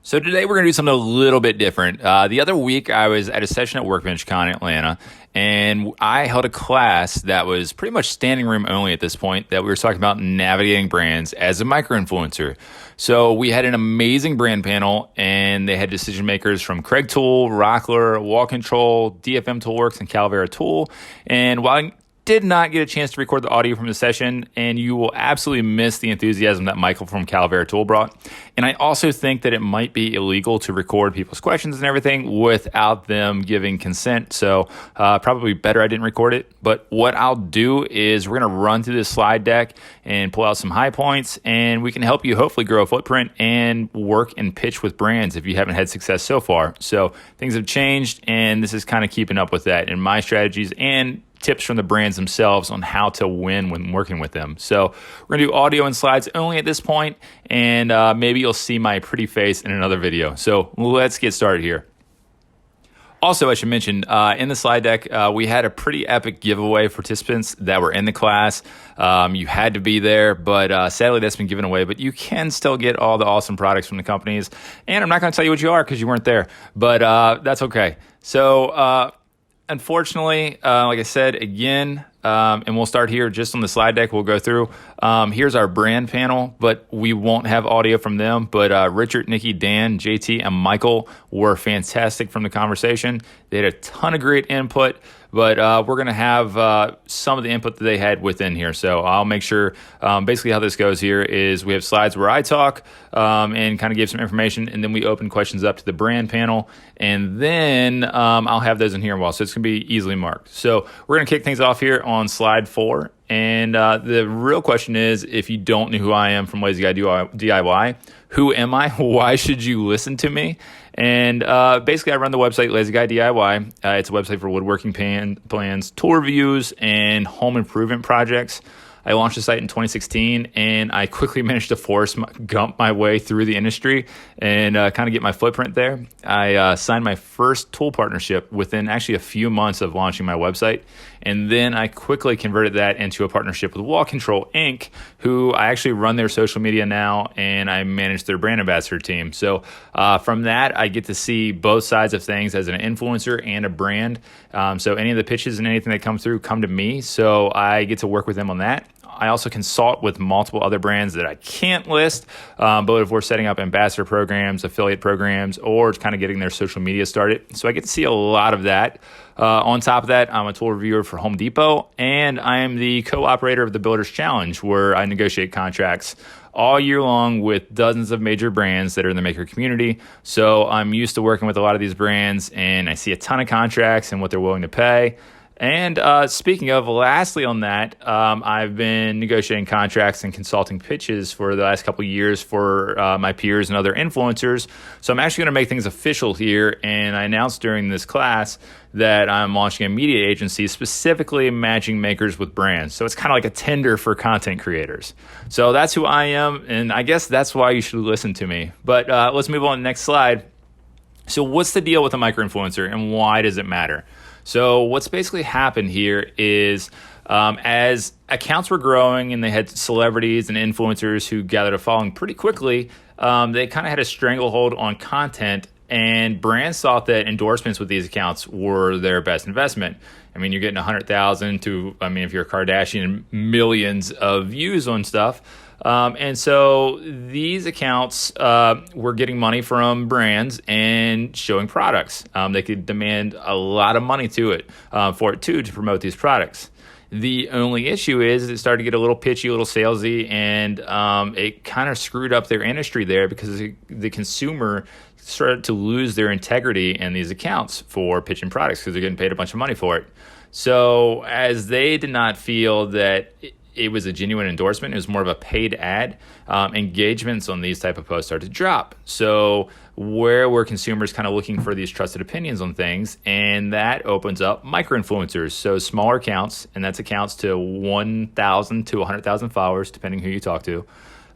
So today we're going to do something a little bit different. The other week I was at a session at Workbench Con in Atlanta, and I held a class that was pretty much standing room only at this point, that we were talking about navigating brands as a micro-influencer. So we had an amazing brand panel, and they had decision makers from Kreg Tool, Rockler, Wall Control, DFM Toolworks, and Calavera Tool. And while I did not get a chance to record the audio from the session, and you will absolutely miss the enthusiasm that Michael from Calavera Tool brought. And I also think that it might be illegal to record people's questions and everything without them giving consent. So probably better I didn't record it. But what I'll do is we're going to run through this slide deck and pull out some high points, and we can help you hopefully grow a footprint and work and pitch with brands if you haven't had success so far. So things have changed, and this is kind of keeping up with that in my strategies and tips from the brands themselves on how to win when working with them. So we're gonna do audio and slides only at this point, and maybe you'll see my pretty face in another video. So let's get started here. Also, I should mention, in the slide deck, we had a pretty epic giveaway for participants that were in the class. You had to be there, but sadly that's been given away. But you can still get all the awesome products from the companies. And I'm not going to tell you what you are because you weren't there, but that's okay. So unfortunately, like I said, again, and we'll start here just on the slide deck. We'll go through. Here's our brand panel, but we won't have audio from them. But Richard, Nikki, Dan, JT, and Michael were fantastic from the conversation. They had a ton of great input, but we're going to have some of the input that they had within here. So I'll make sure, basically how this goes here is we have slides where I talk and kind of give some information, and then we open questions up to the brand panel, and then I'll have those in here as well. So it's going to be easily marked. So we're going to kick things off here on slide 4. And the real question is, if you don't know who I am from Lazy Guy DIY, who am I? Why should you listen to me? And basically, I run the website Lazy Guy DIY. It's a website for woodworking plans, tool reviews, and home improvement projects. I launched the site in 2016, and I quickly managed to gump my way through the industry and kind of get my footprint there. I signed my first tool partnership within actually a few months of launching my website, and then I quickly converted that into a partnership with Wall Control Inc., who I actually run their social media now, and I manage their brand ambassador team. So from that, I get to see both sides of things as an influencer and a brand. So any of the pitches and anything that come through come to me, so I get to work with them on that. I also consult with multiple other brands that I can't list, but if we're setting up ambassador programs, affiliate programs, or kind of getting their social media started. So I get to see a lot of that. On top of that, I'm a tool reviewer for Home Depot, and I am the co-operator of the Builders Challenge, where I negotiate contracts all year long with dozens of major brands that are in the maker community. So I'm used to working with a lot of these brands, and I see a ton of contracts and what they're willing to pay. And speaking of, lastly on that, I've been negotiating contracts and consulting pitches for the last couple of years for my peers and other influencers. So I'm actually going to make things official here. And I announced during this class that I'm launching a media agency specifically matching makers with brands. So it's kind of like a Tinder for content creators. So that's who I am. And I guess that's why you should listen to me. But let's move on to the next slide. So what's the deal with a micro-influencer, and why does it matter? So what's basically happened here is as accounts were growing and they had celebrities and influencers who gathered a following pretty quickly, they kind of had a stranglehold on content, and brands thought that endorsements with these accounts were their best investment. I mean, you're getting 100,000 to, if you're a Kardashian, millions of views on stuff. And so these accounts were getting money from brands and showing products. They could demand a lot of money for it too, to promote these products. The only issue is it started to get a little pitchy, a little salesy, and it kind of screwed up their industry there, because the consumer started to lose their integrity in these accounts for pitching products, because they're getting paid a bunch of money for it. So as they did not feel that it was a genuine endorsement, it was more of a paid ad, engagements on these type of posts started to drop. So where were consumers kind of looking for these trusted opinions on things? And that opens up micro-influencers, so smaller accounts, and that's accounts to 1,000 to 100,000 followers, depending who you talk to.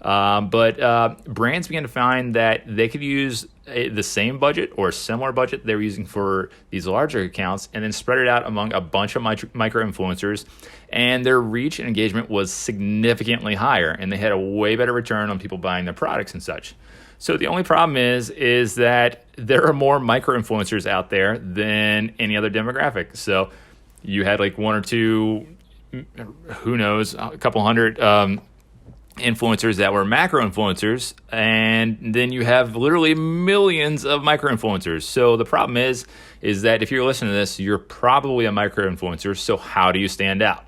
But brands began to find that they could use the same budget or a similar budget they were using for these larger accounts, and then spread it out among a bunch of micro-influencers, and their reach and engagement was significantly higher, and they had a way better return on people buying their products and such. So the only problem is that there are more micro influencers out there than any other demographic. So you had like one or two, who knows, a couple hundred influencers that were macro influencers, and then you have literally millions of micro influencers. So the problem is that if you're listening to this, you're probably a micro influencer. So how do you stand out?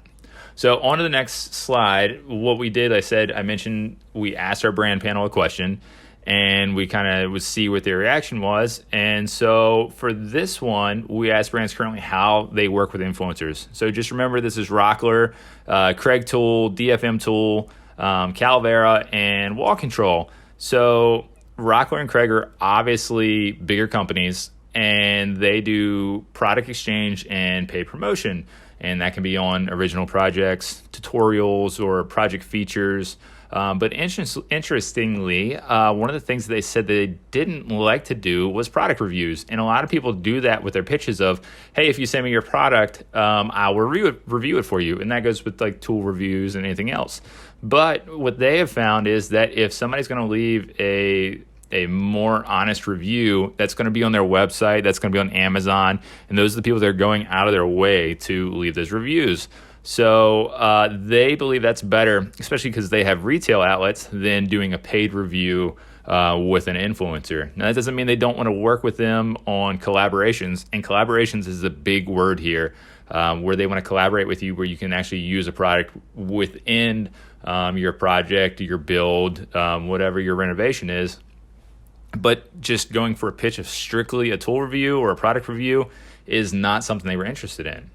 So on to the next slide. What we did, I mentioned we asked our brand panel a question, and we kind of would see what their reaction was. And so for this one, we asked brands currently how they work with influencers. So just remember, this is Rockler, Kreg Tool, DFM Tool, Calavera, and Wall Control. So Rockler and Kreg are obviously bigger companies, and they do product exchange and paid promotion. And that can be on original projects, tutorials, or project features. But interestingly, one of the things they said they didn't like to do was product reviews. And a lot of people do that with their pitches of, hey, if you send me your product, I'll review it for you. And that goes with like tool reviews and anything else. But what they have found is that if somebody's going to leave a more honest review, that's going to be on their website, that's going to be on Amazon, and those are the people that are going out of their way to leave those reviews. So they believe that's better, especially because they have retail outlets, than doing a paid review with an influencer. Now, that doesn't mean they don't want to work with them on collaborations, and collaborations is a big word here, where they want to collaborate with you, where you can actually use a product within your project, your build, whatever your renovation is. But just going for a pitch of strictly a tool review or a product review is not something they were interested in.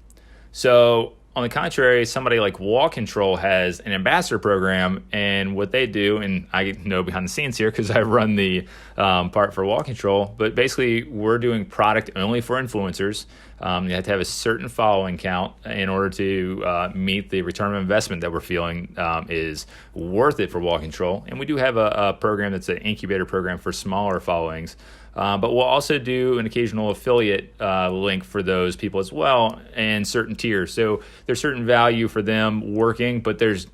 So on the contrary, somebody like Wall Control has an ambassador program, and what they do, and I know behind the scenes here because I run the part for Wall Control, but basically we're doing product only for influencers. You have to have a certain following count in order to meet the return on investment that we're feeling is worth it for Wall Control. And we do have a program that's an incubator program for smaller followings. But we'll also do an occasional affiliate link for those people as well, and certain tiers. So there's certain value for them working, but there's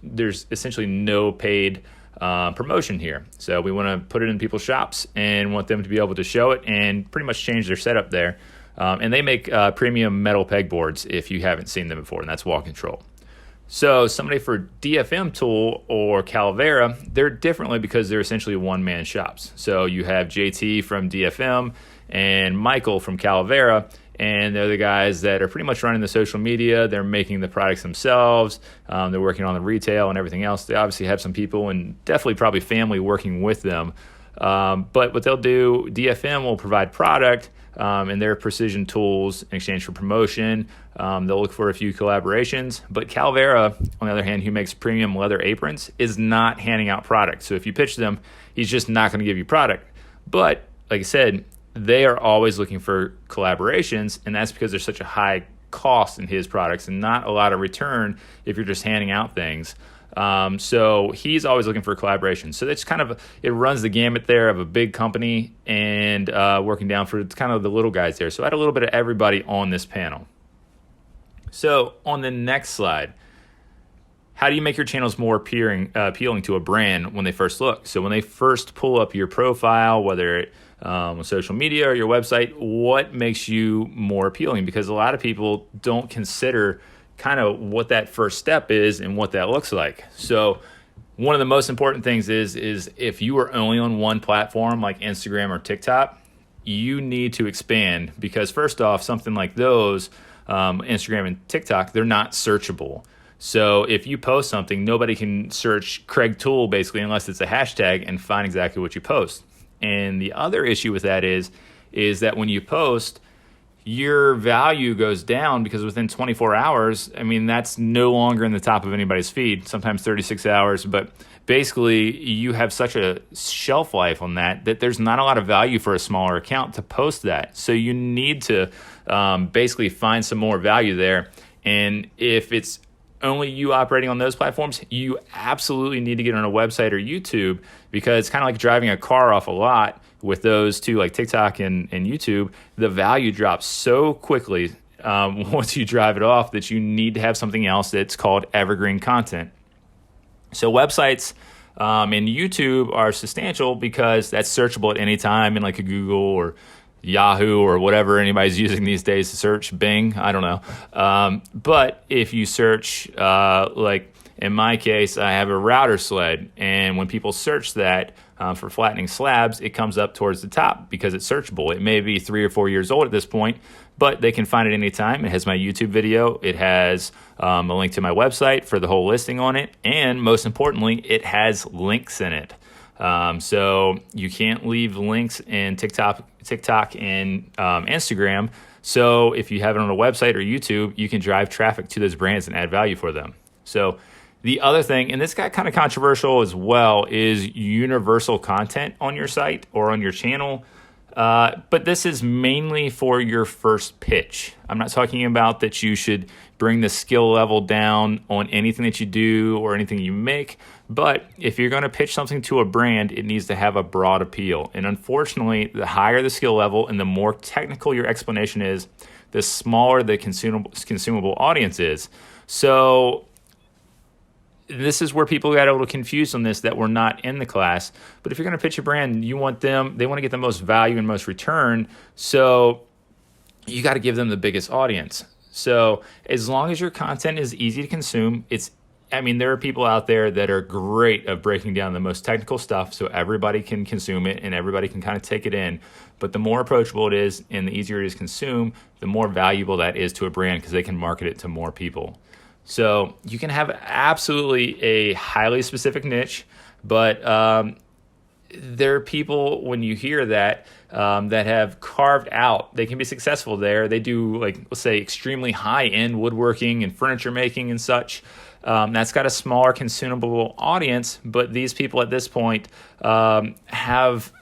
essentially no paid promotion here. So we want to put it in people's shops and want them to be able to show it and pretty much change their setup there. And they make premium metal pegboards if you haven't seen them before, and that's Wall Control. So somebody for DFM Tool or Calavera, they're differently because they're essentially one-man shops. So you have JT from DFM and Michael from Calavera, and they're the guys that are pretty much running the social media. They're making the products themselves. They're working on the retail and everything else. They obviously have some people and definitely probably family working with them. But what they'll do, DFM will provide product and their precision tools in exchange for promotion. They'll look for a few collaborations. But Calavera, on the other hand, who makes premium leather aprons, is not handing out product. So if you pitch them, he's just not going to give you product. But like I said, they are always looking for collaborations, and that's because there's such a high cost in his products and not a lot of return if you're just handing out things. So he's always looking for collaboration. So that's kind of, it runs the gamut there of a big company and working down for kind of the little guys there. So I had a little bit of everybody on this panel. So on the next slide, how do you make your channels more appealing to a brand when they first look? So when they first pull up your profile, whether it on social media or your website, what makes you more appealing? Because a lot of people don't consider kind of what that first step is and what that looks like. So one of the most important things is if you are only on one platform like Instagram or TikTok, you need to expand, because first off, something like those, Instagram and TikTok, they're not searchable. So if you post something, nobody can search Kreg Tool basically unless it's a hashtag and find exactly what you post. And the other issue with that is that when you post, your value goes down, because within 24 hours, I mean, that's no longer in the top of anybody's feed, sometimes 36 hours. But basically, you have such a shelf life on that there's not a lot of value for a smaller account to post that. So you need to basically find some more value there. And if it's only you operating on those platforms, you absolutely need to get on a website or YouTube, because it's kind of like driving a car off a lot. With those two, like TikTok and YouTube, the value drops so quickly once you drive it off that you need to have something else that's called evergreen content. So websites And YouTube are substantial because that's searchable at any time in like a Google or Yahoo or whatever anybody's using these days to search, Bing, I don't know. But if you search, like in my case, I have a router sled, and when people search that for flattening slabs, it comes up towards the top because it's searchable. It may be 3 or 4 years old at this point, but they can find it anytime. It has my YouTube video. It has a link to my website for the whole listing on it. And most importantly, it has links in it. So you can't leave links in TikTok and Instagram. So if you have it on a website or YouTube, you can drive traffic to those brands and add value for them. So the other thing, and this got kind of controversial as well, is universal content on your site or on your channel. But this is mainly for your first pitch. I'm not talking about that you should bring the skill level down on anything that you do or anything you make. But if you're going to pitch something to a brand, it needs to have a broad appeal. And unfortunately, the higher the skill level and the more technical your explanation is, the smaller the consumable audience is. So this is where people got a little confused on this that were not in the class. But if you're going to pitch a brand, they want to get the most value and most return. So you got to give them the biggest audience. So as long as your content is easy to consume, there are people out there that are great at breaking down the most technical stuff so everybody can consume it and everybody can kind of take it in. But the more approachable it is and the easier it is to consume, the more valuable that is to a brand because they can market it to more people. So you can have absolutely a highly specific niche, but there are people, when you hear that, that have carved out, they can be successful there. They do, like, let's say, extremely high-end woodworking and furniture making and such. That's got a smaller consumable audience, but these people at this point have,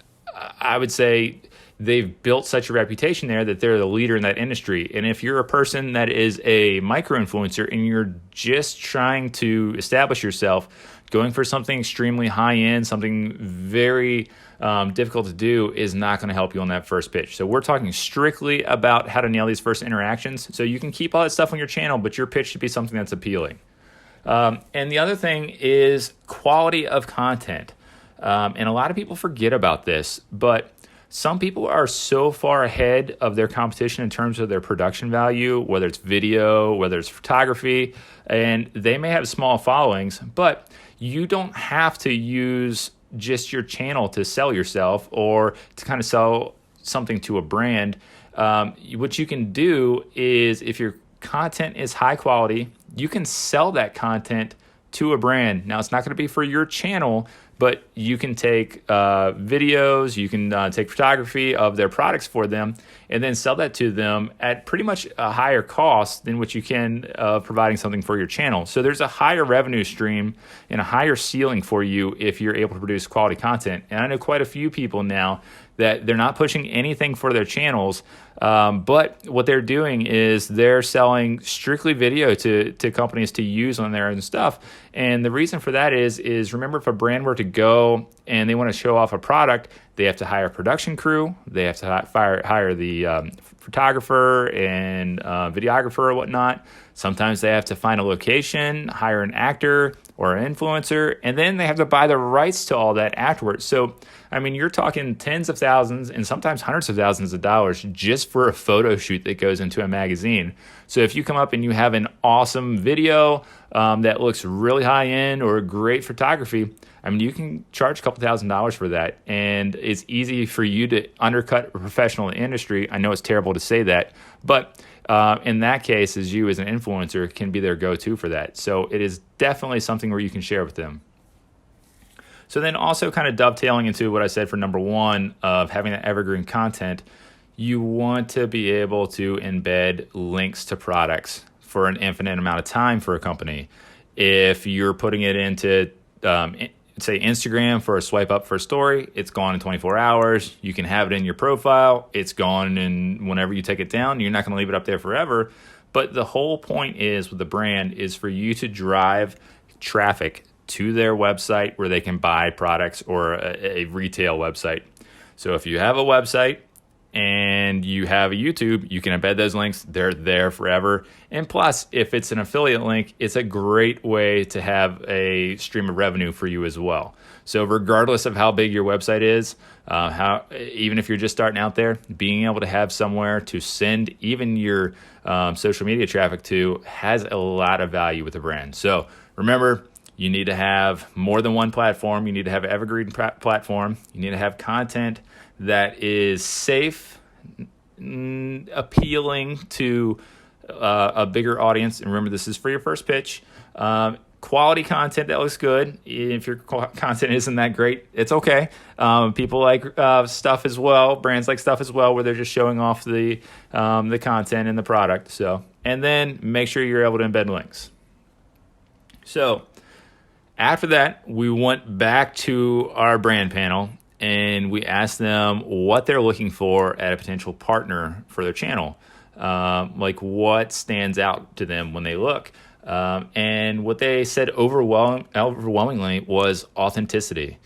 I would say, they've built such a reputation there that they're the leader in that industry. And if you're a person that is a micro-influencer and you're just trying to establish yourself, going for something extremely high-end, something very difficult to do is not going to help you on that first pitch. So we're talking strictly about how to nail these first interactions. So you can keep all that stuff on your channel, but your pitch should be something that's appealing. And the other thing is quality of content. And a lot of people forget about this, but some people are so far ahead of their competition in terms of their production value, whether it's video, whether it's photography, and they may have small followings, but you don't have to use just your channel to sell yourself or to kind of sell something to a brand. What you can do is, if your content is high quality, you can sell that content to a brand. Now, it's not going to be for your channel, but you can take videos, you can take photography of their products for them, and then sell that to them at pretty much a higher cost than what you can providing something for your channel. So there's a higher revenue stream and a higher ceiling for you if you're able to produce quality content. And I know quite a few people now that they're not pushing anything for their channels, but what they're doing is they're selling strictly video to companies to use on their own stuff. And the reason for that is remember, if a brand were to go and they want to show off a product, they have to hire a production crew, they have to hire the photographer and videographer or whatnot. Sometimes they have to find a location, hire an actor or an influencer, and then they have to buy the rights to all that afterwards. So, you're talking tens of thousands and sometimes hundreds of thousands of dollars just for a photo shoot that goes into a magazine. So if you come up and you have an awesome video that looks really high end or great photography, you can charge a couple $1,000s for that. And it's easy for you to undercut a professional in the industry. I know it's terrible to say that, but in that case, as you as an influencer can be their go-to for that. So it is definitely something where you can share with them. So then also kind of dovetailing into what I said for number one of having that evergreen content, you want to be able to embed links to products for an infinite amount of time for a company. If you're putting it into, say, Instagram for a swipe up for a story, it's gone in 24 hours. You can have it in your profile. It's gone, and whenever you take it down, you're not going to leave it up there forever. But the whole point is with the brand is for you to drive traffic to their website where they can buy products, or a retail website. So if you have a website and you have a YouTube, you can embed those links. They're there forever. And plus, if it's an affiliate link, it's a great way to have a stream of revenue for you as well. So regardless of how big your website is, even if you're just starting out there, being able to have somewhere to send even your social media traffic to has a lot of value with a brand. So remember, you need to have more than one platform. You need to have an evergreen platform. You need to have content that is safe, appealing to a bigger audience. And remember, this is for your first pitch. Quality content that looks good. If your content isn't that great, it's okay. People like stuff as well. Brands like stuff as well, where they're just showing off the content and the product. So, and then make sure you're able to embed links. So after that, we went back to our brand panel and we asked them what they're looking for at a potential partner for their channel. Like what stands out to them when they look. And what they said overwhelmingly was authenticity.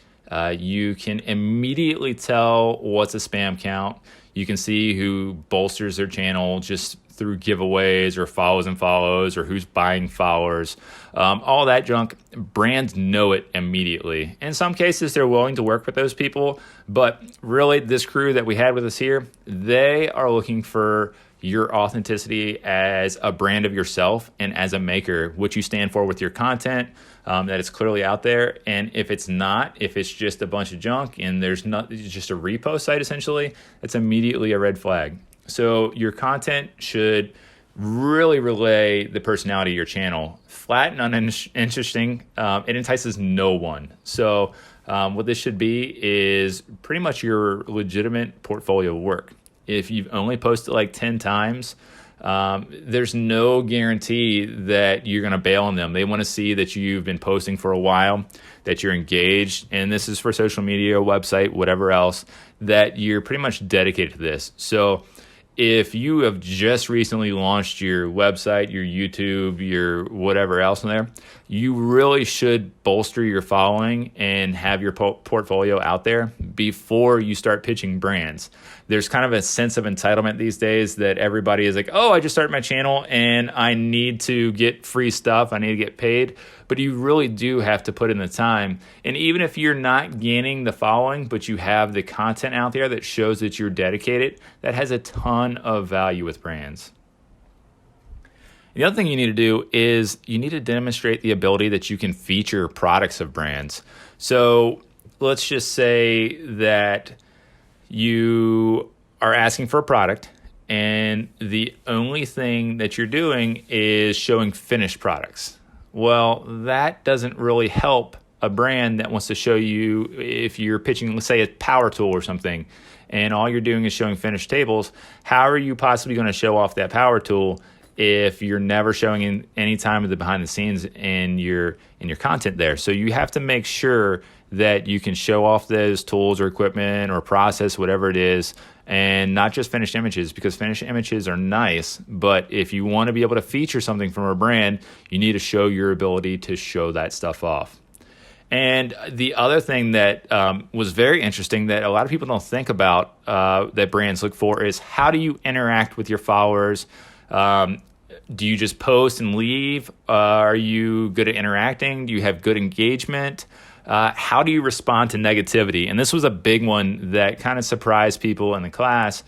You can immediately tell what's a spam count. You can see who bolsters their channel just through giveaways or follows or who's buying followers. All that junk, brands know it immediately. In some cases, they're willing to work with those people. But really, this crew that we had with us here, they are looking for your authenticity as a brand of yourself and as a maker, what you stand for with your content, that it's clearly out there. And if it's not, if it's just a bunch of junk and it's just a repost site essentially, it's immediately a red flag. So your content should really relay the personality of your channel. Flat and uninteresting, it entices no one. So what this should be is pretty much your legitimate portfolio work. If you've only posted like 10 times, there's no guarantee that you're going to bail on them. They want to see that you've been posting for a while, that you're engaged, and this is for social media, website, whatever else, that you're pretty much dedicated to this. So if you have just recently launched your website, your YouTube, your whatever else in there, you really should bolster your following and have your portfolio out there before you start pitching brands. There's kind of a sense of entitlement these days that everybody is like, oh, I just started my channel and I need to get free stuff. I need to get paid. But you really do have to put in the time. And even if you're not gaining the following, but you have the content out there that shows that you're dedicated, that has a ton of value with brands. The other thing you need to do is you need to demonstrate the ability that you can feature products of brands. So let's just say that you are asking for a product and the only thing that you're doing is showing finished products. Well, that doesn't really help a brand that wants to show you, if you're pitching, let's say a power tool or something, and all you're doing is showing finished tables. How are you possibly going to show off that power tool if you're never showing in any time of the behind the scenes in your content there? So you have to make sure that you can show off those tools or equipment or process, whatever it is, and not just finished images, because finished images are nice, but if you want to be able to feature something from a brand, you need to show your ability to show that stuff off. And the other thing that was very interesting that a lot of people don't think about that brands look for is, how do you interact with your followers? Do you just post and leave? Are you good at interacting? Do you have good engagement? How do you respond to negativity? And this was a big one that kind of surprised people in the class.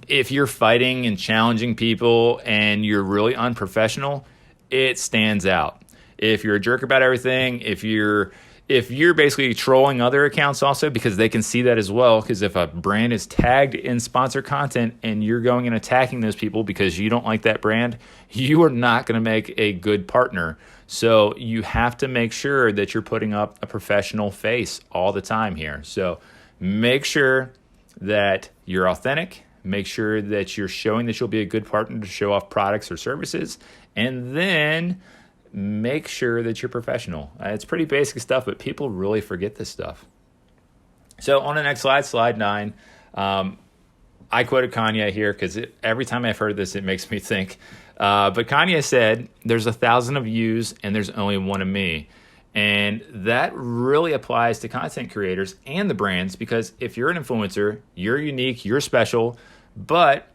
If you're fighting and challenging people and you're really unprofessional, it stands out. If you're a jerk about everything, if you're basically trolling other accounts also, because they can see that as well, because if a brand is tagged in sponsored content and you're going and attacking those people because you don't like that brand, you are not going to make a good partner. So you have to make sure that you're putting up a professional face all the time here. So make sure that you're authentic. Make sure that you're showing that you'll be a good partner to show off products or services. And then make sure that you're professional. It's pretty basic stuff, but people really forget this stuff. So on the next slide, slide 9, I quoted Kanye here because every time I've heard this, it makes me think. But Kanye said, "There's 1,000 of yous and there's only one of me." And that really applies to content creators and the brands, because if you're an influencer, you're unique, you're special, but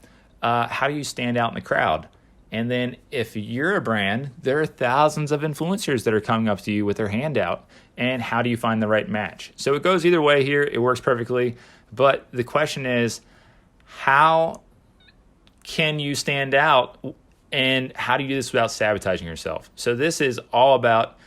how do you stand out in the crowd? And then if you're a brand, there are thousands of influencers that are coming up to you with their hand out. And how do you find the right match? So it goes either way here. It works perfectly. But the question is, how can you stand out, and how do you do this without sabotaging yourself? So this is all about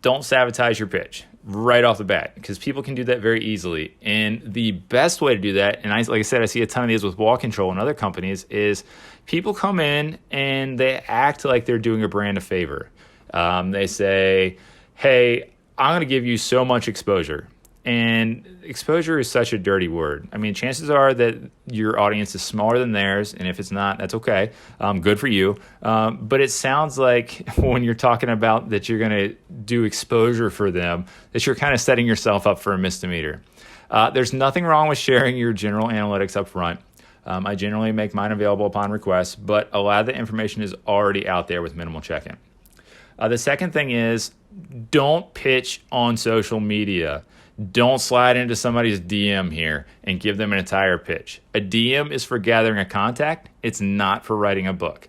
don't sabotage your pitch right off the bat, because people can do that very easily. And the best way to do that, and like I said, I see a ton of these with Wall Control and other companies, is people come in and they act like they're doing a brand a favor. They say, hey, I'm going to give you so much exposure. And exposure is such a dirty word. I mean, chances are that your audience is smaller than theirs, and if it's not, that's okay. Good for you. But it sounds like when you're talking about that you're going to do exposure for them, that you're kind of setting yourself up for a misdemeanor. There's nothing wrong with sharing your general analytics up front. I generally make mine available upon request, but a lot of the information is already out there with minimal check-in. The second thing is, don't pitch on social media. Don't slide into somebody's DM here and give them an entire pitch. A DM is for gathering a contact. It's not for writing a book.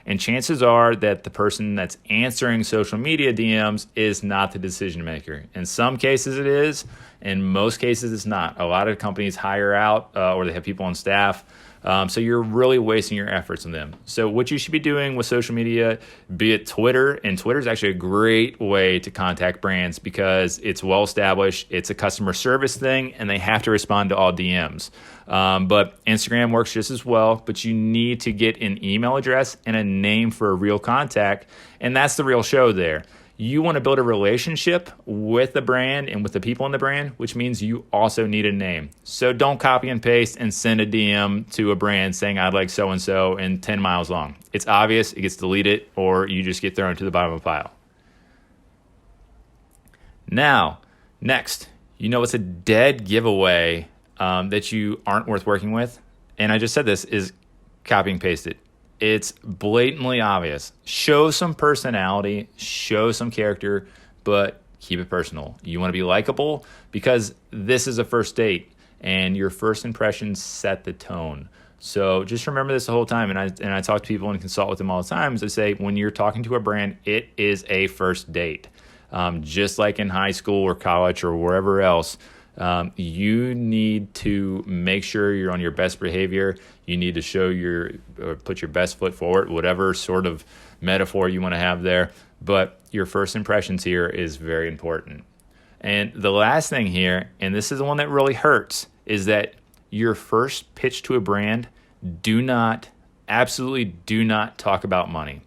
And chances are that the person that's answering social media DMs is not the decision maker. In some cases it is. In most cases it's not. A lot of companies hire out or they have people on staff. So you're really wasting your efforts on them. So what you should be doing with social media, be it Twitter, and Twitter is actually a great way to contact brands because it's well established, it's a customer service thing, and they have to respond to all DMs. But Instagram works just as well, but you need to get an email address and a name for a real contact, and that's the real show there. You want to build a relationship with the brand and with the people in the brand, which means you also need a name. So don't copy and paste and send a DM to a brand saying, I'd like so-and-so and 10 miles long. It's obvious, it gets deleted, or you just get thrown to the bottom of the pile. Now, next, you know what's a dead giveaway that you aren't worth working with? And I just said this, is copy and paste it. It's blatantly obvious. Show some personality, show some character, but keep it personal. You want to be likable because this is a first date and your first impressions set the tone. So just remember this the whole time. And I talk to people and consult with them all the time. They say when you're talking to a brand, it is a first date. Just like in high school or college or wherever else, you need to make sure you're on your best behavior. You need to show or put your best foot forward, whatever sort of metaphor you want to have there. But your first impressions here is very important. And the last thing here, and this is the one that really hurts, is that your first pitch to a brand, absolutely do not talk about money.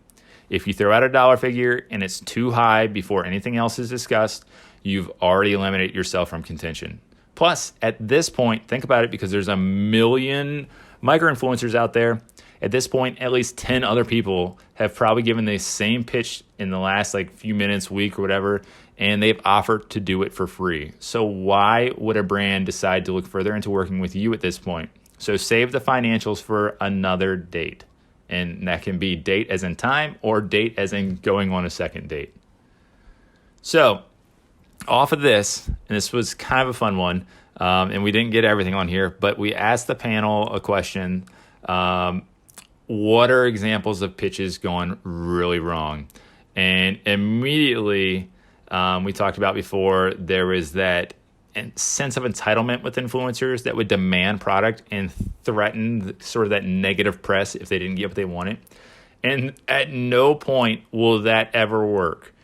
If you throw out a dollar figure and it's too high before anything else is discussed, you've already eliminated yourself from contention. Plus, at this point, think about it, because there's a million micro-influencers out there. At this point, at least 10 other people have probably given the same pitch in the last few minutes, week, or whatever, and they've offered to do it for free. So why would a brand decide to look further into working with you at this point? So save the financials for another date. And that can be date as in time or date as in going on a second date. So off of this, and this was kind of a fun one, and we didn't get everything on here, but we asked the panel a question. What are examples of pitches going really wrong? And immediately, we talked about before, there was that sense of entitlement with influencers that would demand product and threaten sort of that negative press if they didn't get what they wanted. And at no point will that ever work.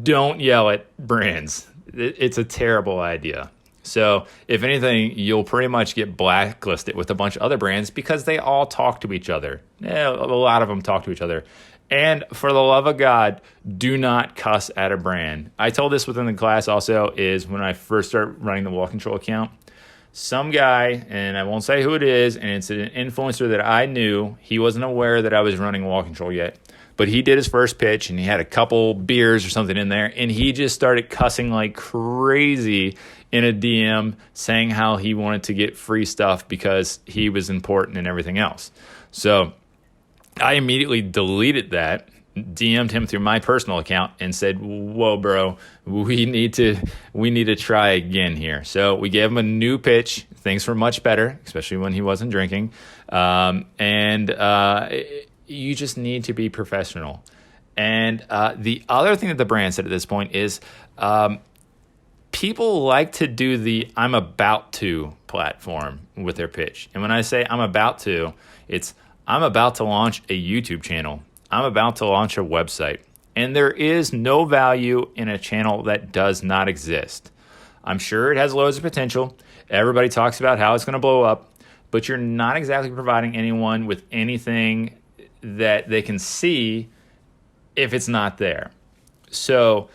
Don't yell at brands. It's a terrible idea. So if anything, you'll pretty much get blacklisted with a bunch of other brands because they all talk to each other. A lot of them talk to each other. And for the love of God, do not cuss at a brand. I told this within the class also, is when I first started running the Wall Control account, some guy, and I won't say who it is, and it's an influencer that I knew. He wasn't aware that I was running Wall Control yet, but he did his first pitch and he had a couple beers or something in there, and he just started cussing like crazy in a DM saying how he wanted to get free stuff because he was important and everything else. So I immediately deleted that, DM'd him through my personal account and said, "Whoa, bro, we need to try again here." So we gave him a new pitch. Things were much better, especially when he wasn't drinking. You just need to be professional. And the other thing that the brand said at this point is, people like to do the "I'm about to" platform with their pitch. And when I say "I'm about to," it's "I'm about to launch a YouTube channel. I'm about to launch a website." And there is no value in a channel that does not exist. I'm sure it has loads of potential. Everybody talks about how it's going to blow up, but you're not exactly providing anyone with anything that they can see if it's not there. So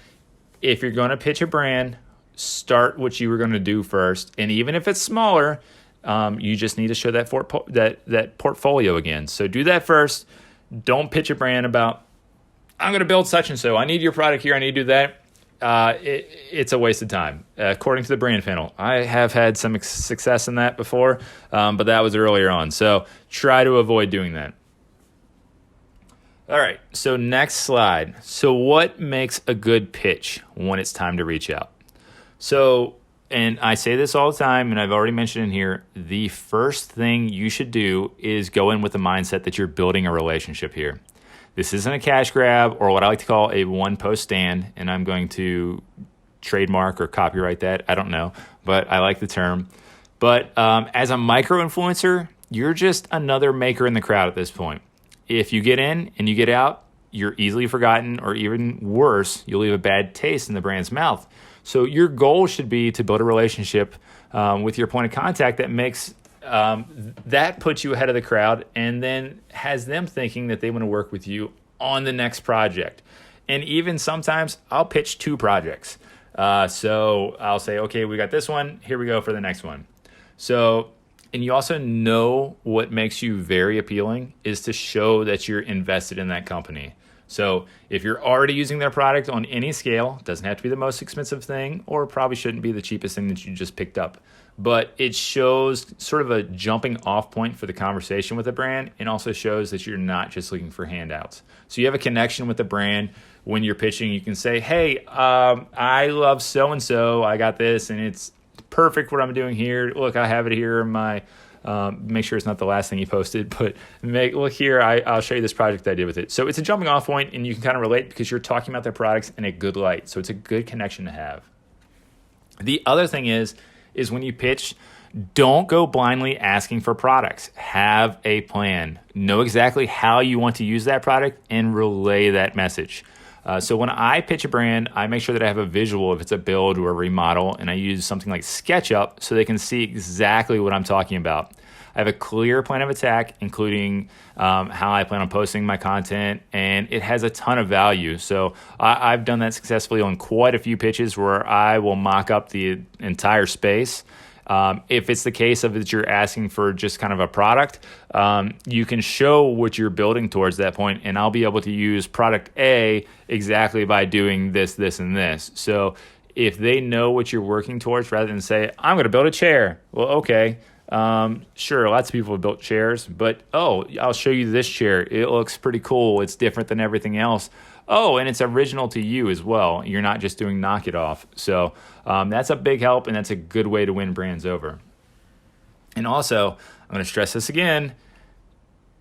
if you're going to pitch a brand, start what you were going to do first. And even if it's smaller, you just need to show that portfolio again. So do that first. Don't pitch a brand about, "I'm going to build such and so. I need your product here. I need to do that." It's a waste of time, according to the brand panel. I have had some success in that before, but that was earlier on. So try to avoid doing that. All right, so next slide. So what makes a good pitch when it's time to reach out? So, and I say this all the time, and I've already mentioned in here, the first thing you should do is go in with the mindset that you're building a relationship here. This isn't a cash grab or what I like to call a one-post stand, and I'm going to trademark or copyright that. I don't know, but I like the term. But as a micro-influencer, you're just another maker in the crowd at this point. If you get in and you get out, you're easily forgotten, or even worse, you'll leave a bad taste in the brand's mouth. So your goal should be to build a relationship with your point of contact that makes that puts you ahead of the crowd, and then has them thinking that they want to work with you on the next project. And even sometimes I'll pitch 2 projects. So I'll say, "Okay, we got this one. Here we go for the next one." So, and you also know what makes you very appealing is to show that you're invested in that company. So if you're already using their product on any scale, it doesn't have to be the most expensive thing, or probably shouldn't be the cheapest thing that you just picked up, but it shows sort of a jumping off point for the conversation with the brand, and also shows that you're not just looking for handouts. So you have a connection with the brand. When you're pitching, you can say, "Hey, I love so-and-so. I got this, and it's perfect what I'm doing here. Look, I have it here in my..." Make sure it's not the last thing you posted, but look here, I'll show you this project I did with it. So it's a jumping off point, and you can kind of relate because you're talking about their products in a good light. So it's a good connection to have. The other thing is when you pitch, don't go blindly asking for products. Have a plan. Know exactly how you want to use that product and relay that message. So when I pitch a brand, I make sure that I have a visual if it's a build or a remodel, and I use something like SketchUp so they can see exactly what I'm talking about. I have a clear plan of attack, including how I plan on posting my content, and it has a ton of value. So I've done that successfully on quite a few pitches where I will mock up the entire space. If it's the case of that you're asking for just kind of a product, you can show what you're building towards that point, and I'll be able to use product A exactly by doing this, this, and this. So if they know what you're working towards, rather than say, "I'm going to build a chair." Well, okay. Sure, lots of people have built chairs, but I'll show you this chair. It looks pretty cool. It's different than everything else. Oh, and it's original to you as well. You're not just doing knock it off. So that's a big help, and that's a good way to win brands over. And also, I'm going to stress this again.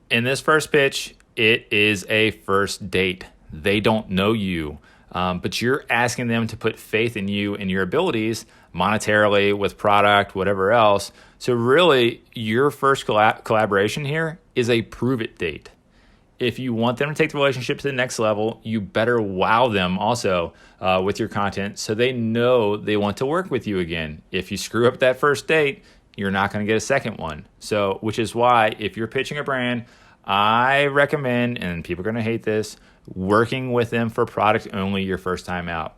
In this first pitch, it is a first date. They don't know you, but you're asking them to put faith in you and your abilities monetarily, with product, whatever else. So really, your first collaboration here is a prove-it date. If you want them to take the relationship to the next level, you better wow them also with your content so they know they want to work with you again. If you screw up that first date, you're not going to get a second one. So, which is why if you're pitching a brand, I recommend, and people are going to hate this, working with them for product only your first time out.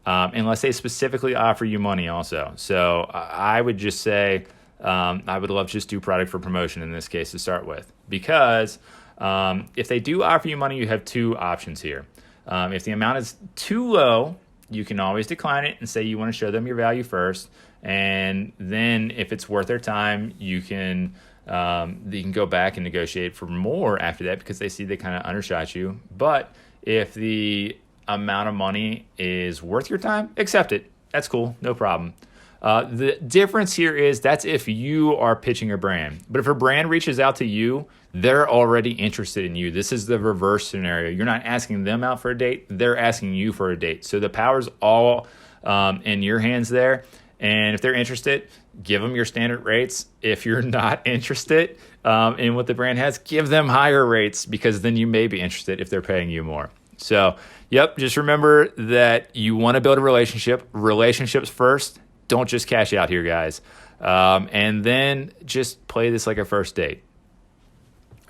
Unless they specifically offer you money also. So I would just say I would love to just do product for promotion in this case to start with. Because if they do offer you money, you have 2 options here. If the amount is too low, you can always decline it and say you want to show them your value first. And then if it's worth their time, you can go back and negotiate for more after that because they see they kind of undershot you. But If the amount of money is worth your time, accept it. That's cool, no problem. The difference here is that's if you are pitching a brand. But if a brand reaches out to you, they're already interested in you. This is the reverse scenario. You're not asking them out for a date. They're asking you for a date. So the power's all in your hands there. And if they're interested, give them your standard rates. If you're not interested in what the brand has, give them higher rates, because then you may be interested if they're paying you more. So, just remember that you want to build a relationship. Relationships first. Don't just cash out here, guys. And then just play this like a first date.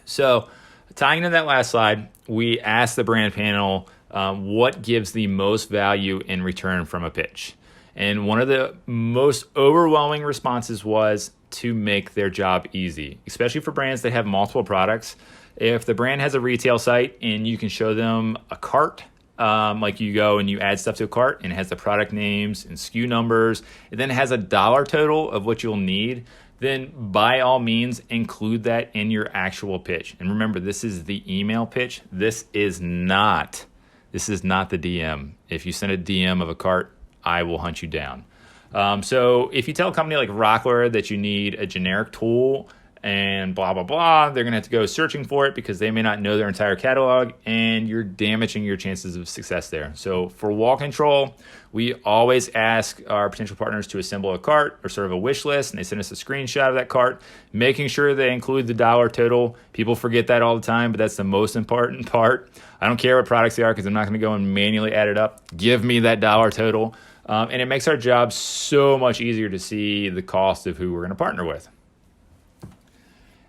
So, tying into that last slide, we asked the brand panel what gives the most value in return from a pitch. And one of the most overwhelming responses was to make their job easy, especially for brands that have multiple products. If the brand has a retail site and you can show them a cart, like you go and you add stuff to a cart and it has the product names and SKU numbers, and then it has a dollar total of what you'll need, then by all means include that in your actual pitch. And remember, this is the email pitch. This is not the DM. If you send a DM of a cart, I will hunt you down. So if you tell a company like Rockler that you need a generic tool and blah, blah, blah, they're going to have to go searching for it because they may not know their entire catalog, and you're damaging your chances of success there. So for wall control, we always ask our potential partners to assemble a cart or sort of a wish list, and they send us a screenshot of that cart, making sure they include the dollar total. People forget that all the time, but that's the most important part. I don't care what products they are because I'm not going to go and manually add it up. Give me that dollar total. And it makes our job so much easier to see the cost of who we're going to partner with.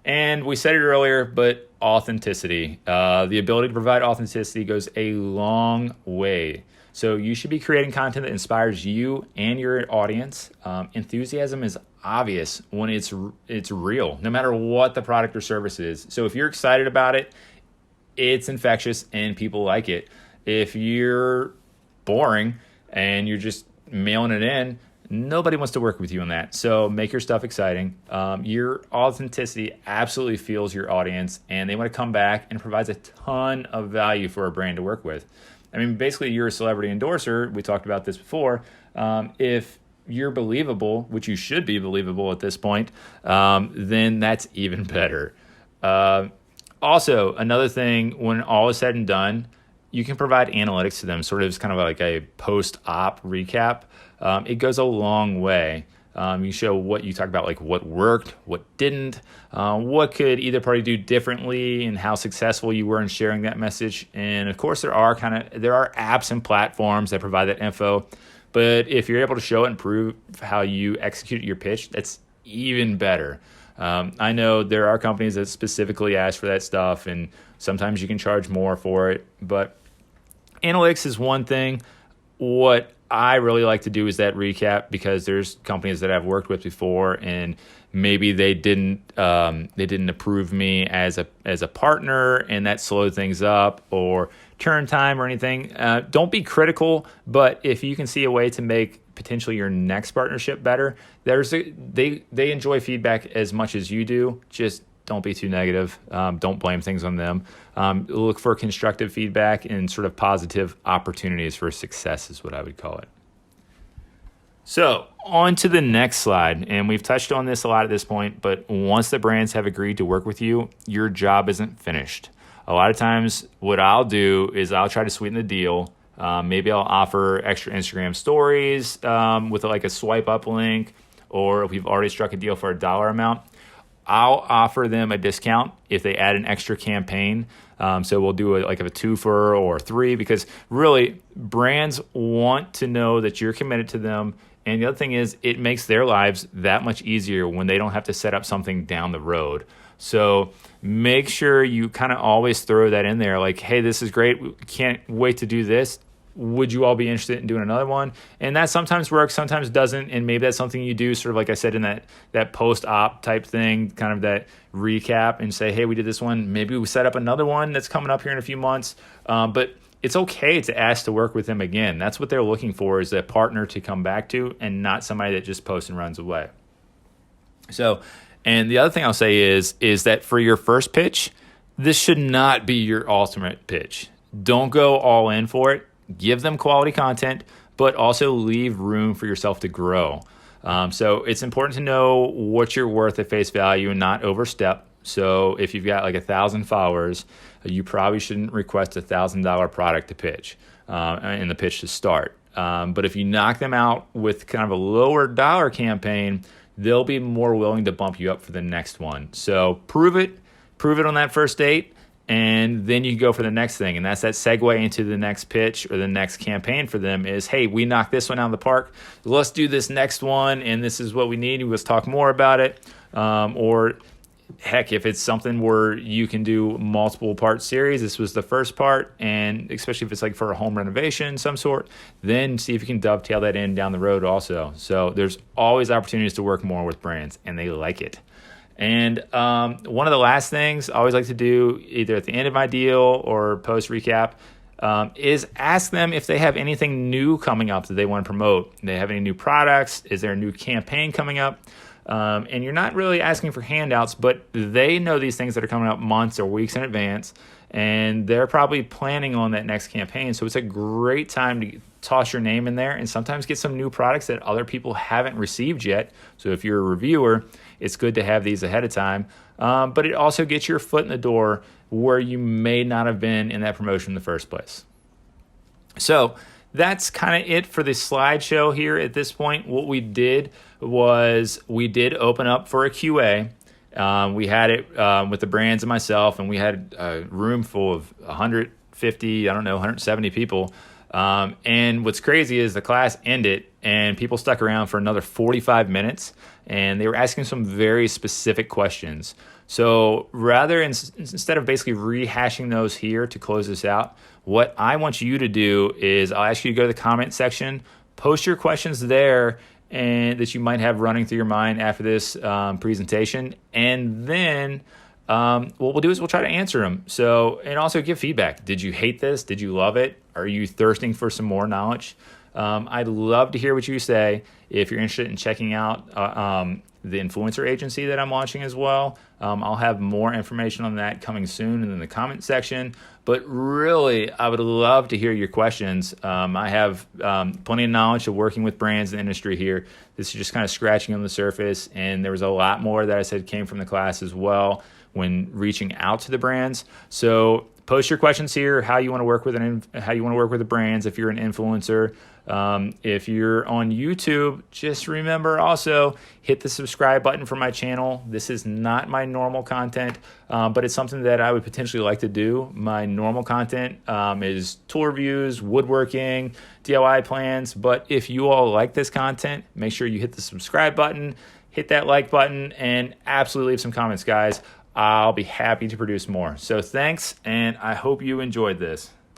And we said it earlier, but authenticity. The ability to provide authenticity goes a long way. So you should be creating content that inspires you and your audience. Enthusiasm is obvious when it's real, no matter what the product or service is. So if you're excited about it, it's infectious and people like it. If you're boring and you're just mailing it in, nobody wants to work with you on that. So make your stuff exciting. Your authenticity absolutely fuels your audience, and they want to come back, and provides a ton of value for a brand to work with. I mean, basically, you're a celebrity endorser. We talked about this before. If you're believable, which you should be believable at this point, then that's even better. Also, another thing, when all is said and done, you can provide analytics to them, sort of as kind of like a post-op recap. It goes a long way. You show what you talk about, like what worked, what didn't, what could either party do differently, and how successful you were in sharing that message. And of course, there are apps and platforms that provide that info. But if you're able to show it and prove how you execute your pitch, that's even better. I know there are companies that specifically ask for that stuff, and sometimes you can charge more for it. But analytics is one thing. What I really like to do is that recap, because there's companies that I've worked with before, and maybe they didn't approve me as a partner, and that slowed things up, or turn time or anything. Don't be critical, but if you can see a way to make potentially your next partnership better, they enjoy feedback as much as you do. Just don't be too negative. Don't blame things on them. Look for constructive feedback and sort of positive opportunities for success is what I would call it. So on to the next slide. And we've touched on this a lot at this point, but once the brands have agreed to work with you, your job isn't finished. A lot of times what I'll do is I'll try to sweeten the deal. Maybe I'll offer extra Instagram stories with like a swipe up link, or if we've already struck a deal for a dollar amount, I'll offer them a discount if they add an extra campaign. So we'll do like a 2 for or 3, because really brands want to know that you're committed to them. And the other thing is, it makes their lives that much easier when they don't have to set up something down the road. So make sure you kind of always throw that in there. Like, hey, this is great. We can't wait to do this. Would you all be interested in doing another one? And that sometimes works, sometimes doesn't. And maybe that's something you do sort of like I said in that post-op type thing, kind of that recap, and say, hey, we did this one. Maybe we set up another one that's coming up here in a few months. But it's okay to ask to work with them again. That's what they're looking for, is a partner to come back to, and not somebody that just posts and runs away. So, and the other thing I'll say is that for your first pitch, this should not be your ultimate pitch. Don't go all in for it. Give them quality content, but also leave room for yourself to grow. So it's important to know what you're worth at face value and not overstep. So if you've got like 1,000 followers, you probably shouldn't request $1,000 product to pitch in the pitch to start. But if you knock them out with kind of a lower dollar campaign, they'll be more willing to bump you up for the next one. So prove it on that first date, and then you go for the next thing. And that's that segue into the next pitch or the next campaign for them is, hey, we knocked this one out of the park. Let's do this next one, and this is what we need. Let's talk more about it. Or heck, if it's something where you can do multiple part series, this was the first part, and especially if it's like for a home renovation of some sort, then see if you can dovetail that in down the road also. So there's always opportunities to work more with brands, and they like it. And one of the last things I always like to do, either at the end of my deal or post recap, is ask them if they have anything new coming up that they want to promote. Do they have any new products? Is there a new campaign coming up? And you're not really asking for handouts, but they know these things that are coming up months or weeks in advance, and they're probably planning on that next campaign. So it's a great time to toss your name in there and sometimes get some new products that other people haven't received yet. So if you're a reviewer, it's good to have these ahead of time. But it also gets your foot in the door where you may not have been in that promotion in the first place. So that's kind of it for the slideshow here at this point. What we did was we did open up for a QA. We had it with the brands and myself, and we had a room full of 150, 170 people. And what's crazy is the class ended and people stuck around for another 45 minutes, and they were asking some very specific questions. So rather instead of basically rehashing those here to close this out, what I want you to do is I'll ask you to go to the comment section, post your questions there and that you might have running through your mind after this presentation. And then what we'll do is we'll try to answer them. So, and also give feedback. Did you hate this? Did you love it? Are you thirsting for some more knowledge? I'd love to hear what you say. If you're interested in checking out the influencer agency that I'm launching as well, I'll have more information on that coming soon and in the comment section. But really, I would love to hear your questions. I have plenty of knowledge of working with brands in the industry here. This is just kind of scratching on the surface, and there was a lot more that I said came from the class as well when reaching out to the brands. So post your questions here, how you want to work with the brands if you're an influencer. If you're on YouTube, just remember also hit the subscribe button for my channel. This is not my normal content, but it's something that I would potentially like to do. My normal content is tool reviews, woodworking, DIY plans. But if you all like this content, make sure you hit the subscribe button, hit that like button, and absolutely leave some comments, guys. I'll be happy to produce more. So thanks, and I hope you enjoyed this.